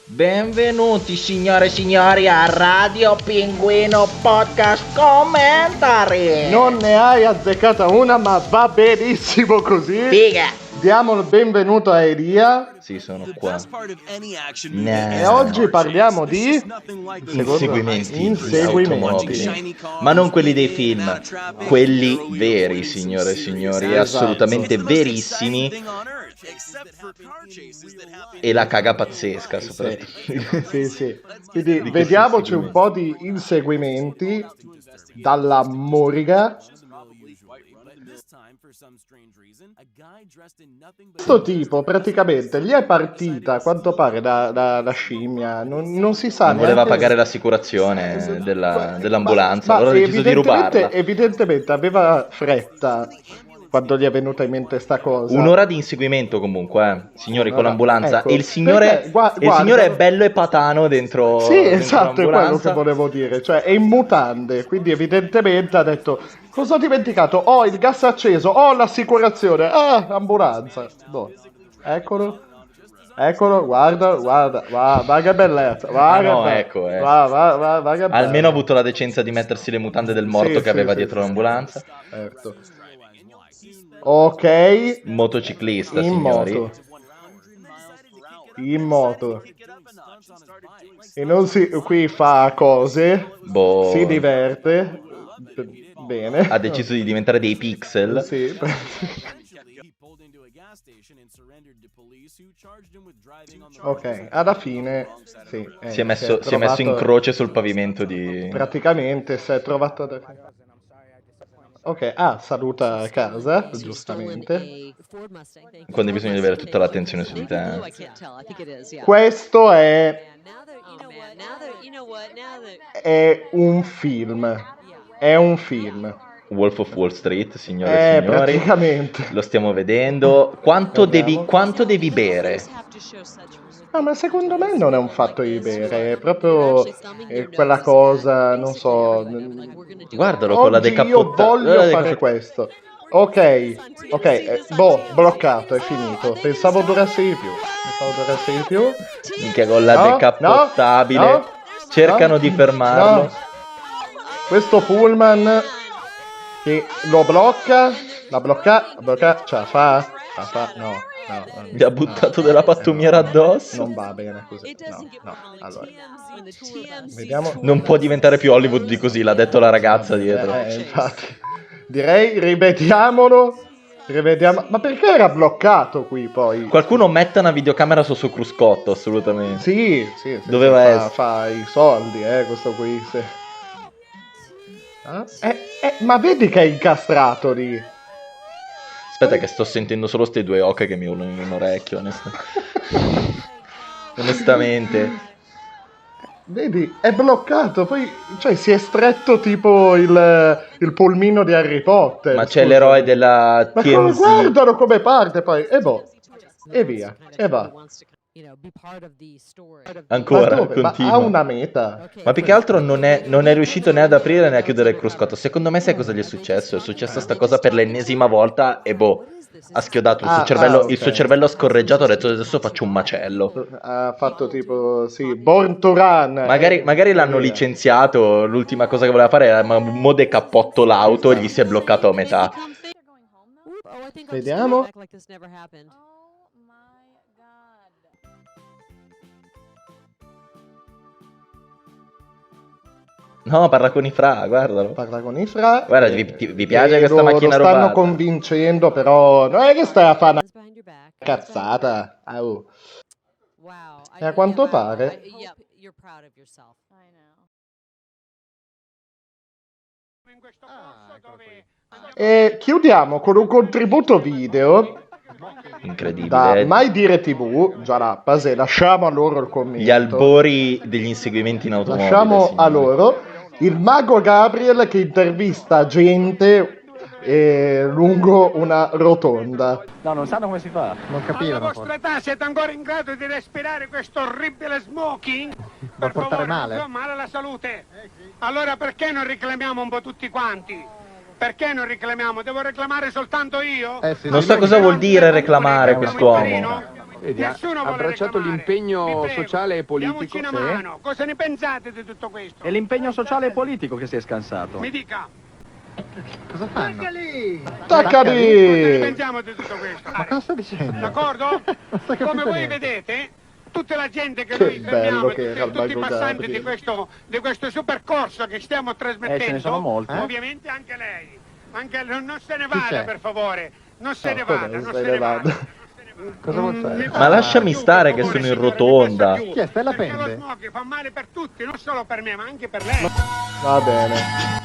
Benvenuti signore e signori a Radio Pinguino Podcast Commentary. Non ne hai azzeccata una, ma va benissimo così. Figa. Diamo il benvenuto a Elia. Sì, sono qua. E oggi parliamo di Inseguimenti automobili. Inseguimenti. Ma non quelli dei film, quelli veri, signore e signori, Esatto. assolutamente verissimi. E la caga pazzesca soprattutto. Sì. Quindi Di vediamoci questi un po' di inseguimenti dalla moriga. Questo tipo praticamente gli è partita, a quanto pare, da scimmia. Non si sa Non voleva neanche... pagare l'assicurazione dell'ambulanza, Ma allora ha deciso di rubarla. evidentemente aveva fretta quando gli è venuta in mente sta cosa. Un'ora di inseguimento comunque, signori, con Un'ora. l'ambulanza. Ecco, E il signore, perché, e il signore è guarda- bello e patano dentro, Sì, dentro esatto, è quello l'ambulanza. che volevo dire. Cioè, è in mutande, quindi evidentemente ha detto: cosa ho dimenticato? Oh, il gas acceso, oh, l'assicurazione, ah, ambulanza. Boh. Eccolo, guarda, va che bellezza, va che no, bella. ecco, Va che Almeno ha bella. avuto la decenza di mettersi le mutande del morto Sì, che aveva sì, dietro sì. l'ambulanza. Certo. Ok, Motociclista, in signori. moto. In moto. E non si... qui fa cose, Boh, si diverte, bene. ha deciso di diventare dei pixel. Sì. Ok, alla fine sì, Si è messo in croce sul pavimento di... praticamente si è trovato ok, saluta a casa, giustamente. Quando hai bisogno di avere tutta l'attenzione su di te. Questo è un film. È un film. Wolf of Wall Street, signore e signori. Praticamente. Lo stiamo vedendo. Quanto devi bere? No, ma secondo me non è un fatto di bere, è proprio quella cosa, non so. Guardalo con la Oggi io decappottata. voglio fare questo. Ok, bloccato, è finito. Pensavo durasse di più. Minchia, con la No, decappottabile. no, Cercano no, di fermarlo. no. Questo pullman che lo blocca, ce la fa? No. Gli ha buttato della pattumiera addosso. Non va bene così. No. Allora, vediamo. Non può diventare più Hollywood di così, l'ha detto la ragazza dietro. Infatti. Direi rivediamolo. Ma perché era bloccato qui poi? Qualcuno metta una videocamera sul suo cruscotto, assolutamente. Sì, Doveva essere. Fa i soldi, questo qui. Sì. Ma vedi che è incastrato lì. Aspetta che sto sentendo solo ste due oche che mi urlano in orecchio, onestamente. Vedi, è bloccato, poi cioè, si è stretto tipo il polmino di Harry Potter. Ma c'è l'eroe della Ma TMZ. guardalo come parte poi, e via, e va. Ancora, Ma continua. ha una meta. Ma più che altro non è riuscito né ad aprire né a chiudere il cruscotto. Secondo me sai cosa gli è successo? È successa sta cosa per l'ennesima volta e ha schiodato il suo cervello, ok. il suo cervello ha scorreggiato, ha detto adesso faccio un macello. Ha fatto tipo, sì, Born to Run. Magari l'hanno licenziato, l'ultima cosa che voleva fare era mo decappotto l'auto e gli si è bloccato a metà. Vediamo. No, parla con i fra, guardalo. Parla con i fra. Guarda, vi piace questa macchina lo rubata? stanno convincendo, però non è che stai a fare una cazzata. Au. E a quanto pare e chiudiamo con un contributo video Incredibile. da Mai Dire TV, già la base, lasciamo a loro il commento. Gli albori degli inseguimenti in automobile. Lasciamo a signori. loro il mago Gabriel che intervista gente lungo una rotonda. No, non sanno come si fa. Non capivano. Alla vostra età siete ancora in grado di respirare questo orribile smoking? Può portare male. Fa male alla salute. Allora perché non reclamiamo un po' tutti quanti? Perché non reclamiamo? Devo reclamare soltanto io? Sì, Non so cosa vuol dire reclamare quest'uomo. Vedi, ha Nessuno vuole abbracciato reclamare. l'impegno Vi prego, sociale e politico. Diamoci una mano. Cosa ne pensate di tutto questo? È l'impegno sociale e politico che si è scansato. Mi dica. Cosa fanno? Cosa ne Taccali! pensiamo di tutto questo? Ma cosa sta dicendo? D'accordo? Non sto capendo Come voi niente. vedete, tutta la gente che Che noi bello fermiamo, che era il tutti i Banco passanti Gabriel. di questo supercorso che stiamo trasmettendo, ce ne sono molti. ovviamente anche lei. Non se ne vada, c'è? per favore. Non se ne come vada, non non se se ne ne vada? vada. Cosa vuol fare? Ma lasciami stare che sono in rotonda. Chi è? Stella Perché lo Pende? smog fa male per tutti, non solo per me, ma anche per lei. Va bene.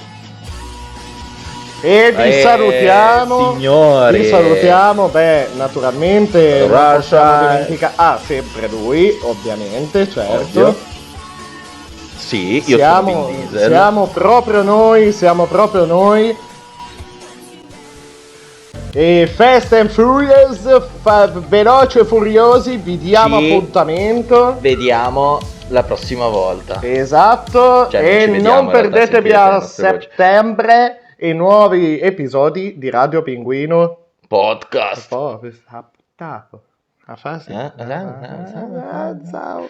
E vi salutiamo. Signori. Vi salutiamo. Beh, naturalmente non Russia. possiamo dimenticare. Ah, sempre lui, ovviamente, certo. Ovvio. Sì, io sono Vin Diesel. siamo proprio noi. E Fast and Furious, veloci e furiosi, vi diamo Ci appuntamento. Vediamo la prossima volta. Esatto, Cioè, non e ci vediamo, non in realtà, perdetevi sentirete le a nostre voci. settembre i nuovi episodi di Radio Pinguino. Podcast. Poi, a fase. Ciao.